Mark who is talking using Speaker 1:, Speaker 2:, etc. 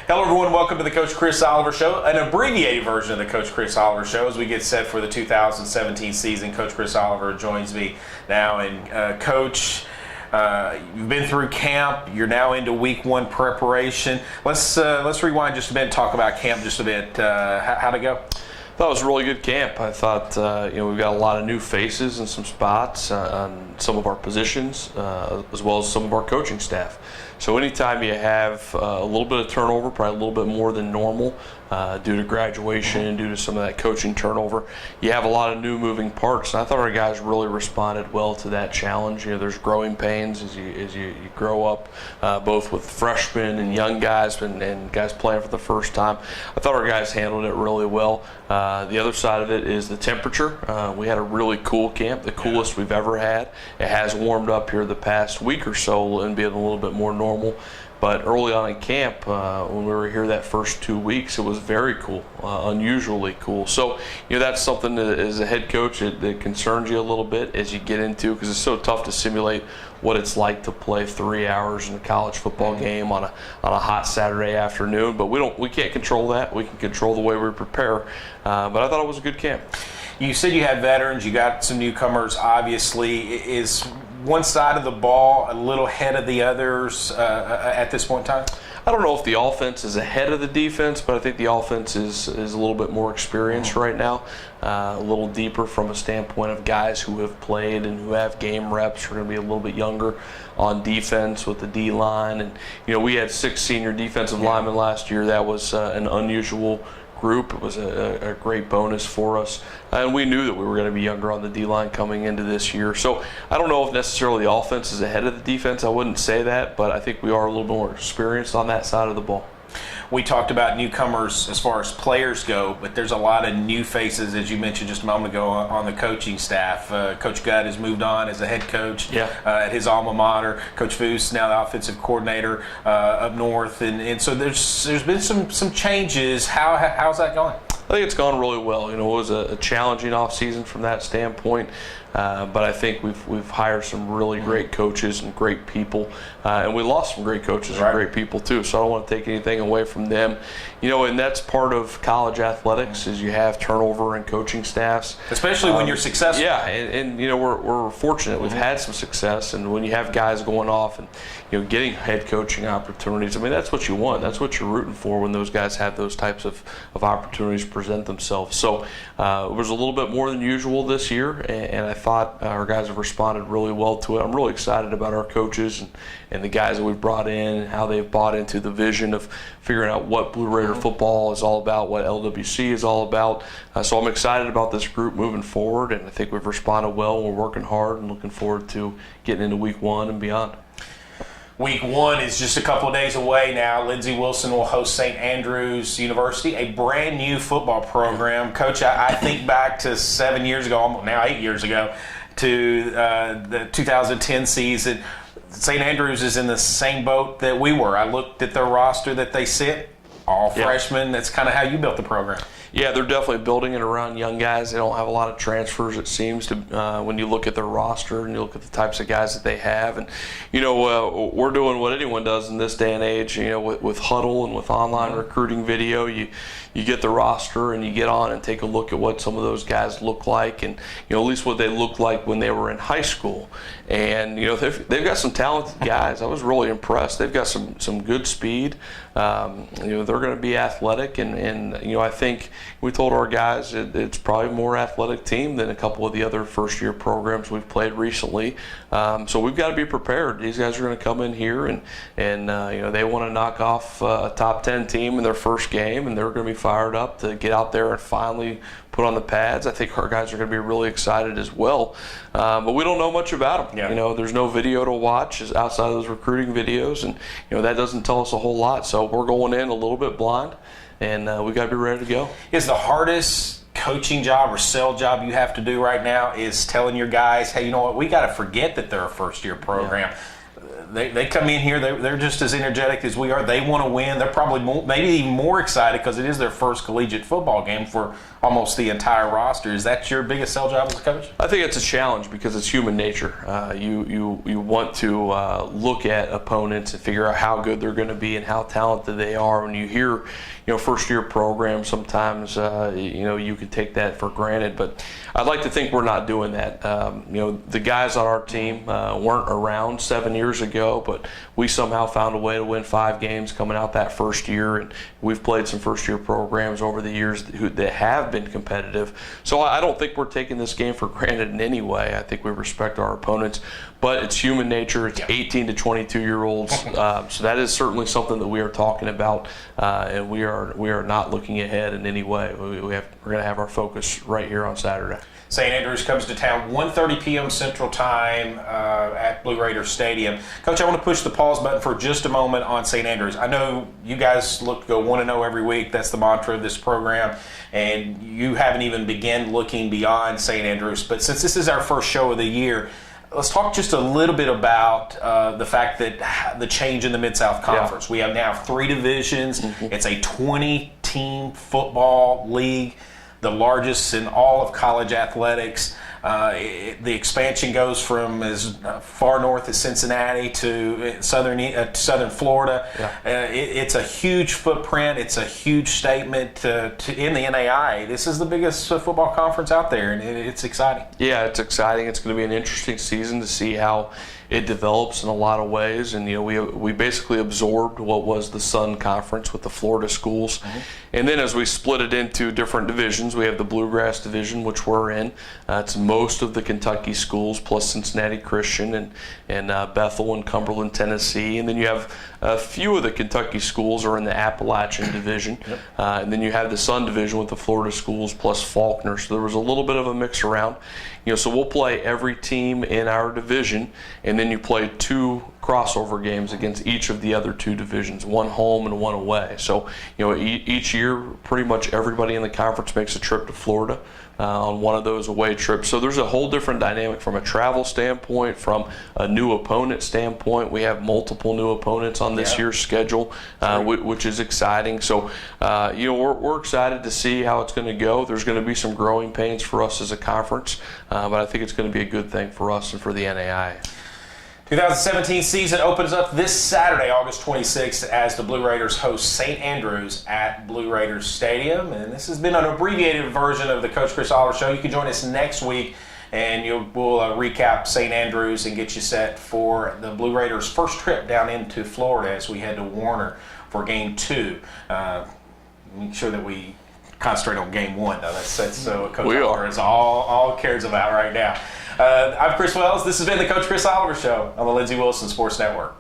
Speaker 1: Hello, everyone. Welcome to the Coach Chris Oliver Show, an abbreviated version of the Coach Chris Oliver Show as we get set for the 2017 season. Coach Chris Oliver joins me now. And Coach, you've been through camp. You're now into week one preparation. Let's rewind just a bit and talk about camp just a bit. How'd it go?
Speaker 2: I thought it was a really good camp. I thought, we've got a lot of new faces in some spots on some of our positions, as well as some of our coaching staff. So anytime you have a little bit of turnover, probably a little bit more than normal, due to graduation and due to some of that coaching turnover, you have a lot of new moving parts. And I thought our guys really responded well to that challenge. There's growing pains as you grow up, both with freshmen and young guys and guys playing for the first time. I thought our guys handled it really well. The other side of it is the temperature. We had a really cool camp, the coolest we've ever had. It has warmed up here the past week or so and being a little bit more normal. But early on in camp, when we were here that first 2 weeks, it was very cool, unusually cool. So, that's something that as a head coach that concerns you a little bit as you get into, because it's so tough to simulate what it's like to play 3 hours in a college football game on a hot Saturday afternoon. But we can't control that. We can control the way we prepare. But I thought it was a good camp.
Speaker 1: You said you had veterans. You got some newcomers. Obviously, is one side of the ball a little ahead of the others at this point in time?
Speaker 2: I don't know if the offense is ahead of the defense, but I think the offense is a little bit more experienced right now, a little deeper from a standpoint of guys who have played and who have game reps. We're going to be a little bit younger on defense with the D-line. And, we had 6 senior defensive linemen last year. That was an unusual group. It was a great bonus for us, and we knew that we were going to be younger on the D-line coming into this year. So I don't know if necessarily the offense is ahead of the defense. I wouldn't say that, but I think we are a little more experienced on that side of the ball.
Speaker 1: We talked about newcomers as far as players go, but there's a lot of new faces, as you mentioned just a moment ago, on the coaching staff. Coach Gutt has moved on as a head coach at his alma mater. Coach Foose, now the offensive coordinator up north. And so there's been some changes. How's that going?
Speaker 2: I think it's gone really well. It was a challenging offseason from that standpoint, but I think we've hired some really great coaches and great people, and we lost some great coaches and great people too. So I don't want to take anything away from them. And that's part of college athletics is you have turnover in coaching staffs,
Speaker 1: especially when you're successful.
Speaker 2: Yeah, and we're fortunate. We've had some success, and when you have guys going off and getting head coaching opportunities, that's what you want. That's what you're rooting for when those guys have those types of opportunities present themselves. So it was a little bit more than usual this year, and I thought our guys have responded really well to it. I'm really excited about our coaches and the guys that we've brought in and how they've bought into the vision of figuring out what Blue Raider football is all about, what LWC is all about. So I'm excited about this group moving forward, and I think we've responded well. We're working hard and looking forward to getting into week one and beyond.
Speaker 1: Week one is just a couple of days away now. Lindsey Wilson will host St. Andrews University, a brand new football program. Coach, I think back to 7 years ago, now 8 years ago, to the 2010 season. St. Andrews is in the same boat that we were. I looked at their roster that they sit, all freshmen. That's kind of how you built the program.
Speaker 2: Yeah, they're definitely building it around young guys. They don't have a lot of transfers, it seems, to when you look at their roster and you look at the types of guys that they have. And, we're doing what anyone does in this day and age, with Huddle and with online recruiting video. You get the roster and you get on and take a look at what some of those guys look like and, at least what they looked like when they were in high school. And, they've got some talented guys. I was really impressed. They've got some good speed. They're going to be athletic. And I think we told our guys it's probably a more athletic team than a couple of the other first-year programs we've played recently. So we've got to be prepared. These guys are going to come in here and they want to knock off a top 10 team in their first game, and they're going to be fired up to get out there and finally put on the pads. I think our guys are going to be really excited as well. But we don't know much about them. Yeah. There's no video to watch outside of those recruiting videos, and that doesn't tell us a whole lot. So we're going in a little bit blind, and we got to be ready to go.
Speaker 1: Is the hardest coaching job or sell job you have to do right now is telling your guys, hey, you know what, we got to forget that they're a first-year program. they come in here. They're just as energetic as we are. They want to win. They're probably maybe even more excited because it is their first collegiate football game for almost the entire roster. Is that your biggest sell job as a coach?
Speaker 2: I think it's a challenge because it's human nature. You want to look at opponents and figure out how good they're going to be and how talented they are. When you hear, first year programs, sometimes you can take that for granted. But I'd like to think we're not doing that. The guys on our team weren't around 7 years ago, but we somehow found a way to win 5 games coming out that first year, and we've played some first year programs over the years that have been competitive. So I don't think we're taking this game for granted in any way. I think we respect our opponents, but it's human nature. It's 18 to 22-year-olds, so that is certainly something that we are talking about, and we are not looking ahead in any way. We're going to have our focus right here on Saturday.
Speaker 1: St. Andrews comes to town 1:30 p.m. Central Time at Blue Raider Stadium. Coach, I want to push the pause button for just a moment on St. Andrews. I know you guys look to go 1-0 every week. That's the mantra of this program, and you haven't even begun looking beyond St. Andrews. But since this is our first show of the year, let's talk just a little bit about the fact that the change in the MidSouth Conference. Yeah. We have now 3 divisions. Mm-hmm. It's a 20-team football league, the largest in all of college athletics. The expansion goes from as far north as Cincinnati to southern Florida. Yeah. It's a huge footprint. It's a huge statement in the NAI. This is the biggest football conference out there, and it's exciting.
Speaker 2: Yeah, it's exciting. It's going to be an interesting season to see how it develops in a lot of ways. And we basically absorbed what was the Sun Conference with the Florida schools. Mm-hmm. And then as we split it into different divisions, we have the Bluegrass Division, which we're in. It's most of the Kentucky schools plus Cincinnati Christian and Bethel and Cumberland, Tennessee. And then you have a few of the Kentucky schools are in the Appalachian Division. Yep. And then you have the Sun Division with the Florida schools plus Faulkner. So there was a little bit of a mix around. So we'll play every team in our division, and then you play 2 crossover games against each of the other 2 divisions, 1 home and 1 away. So, each year, pretty much everybody in the conference makes a trip to Florida on one of those away trips. So there's a whole different dynamic from a travel standpoint, from a new opponent standpoint. We have multiple new opponents on this year's schedule, which is exciting. So, we're excited to see how it's going to go. There's going to be some growing pains for us as a conference, but I think it's going to be a good thing for us and for the NAI.
Speaker 1: 2017 season opens up this Saturday, August 26th, as the Blue Raiders host St. Andrews at Blue Raiders Stadium. And this has been an abbreviated version of the Coach Chris Oliver Show. You can join us next week, and we'll recap St. Andrews and get you set for the Blue Raiders' first trip down into Florida as we head to Warner for Game 2. Make sure that we concentrate on Game 1, though. That's so Coach Oliver is all cares about right now. I'm Chris Wells. This has been the Coach Chris Oliver Show on the Lindsey Wilson Sports Network.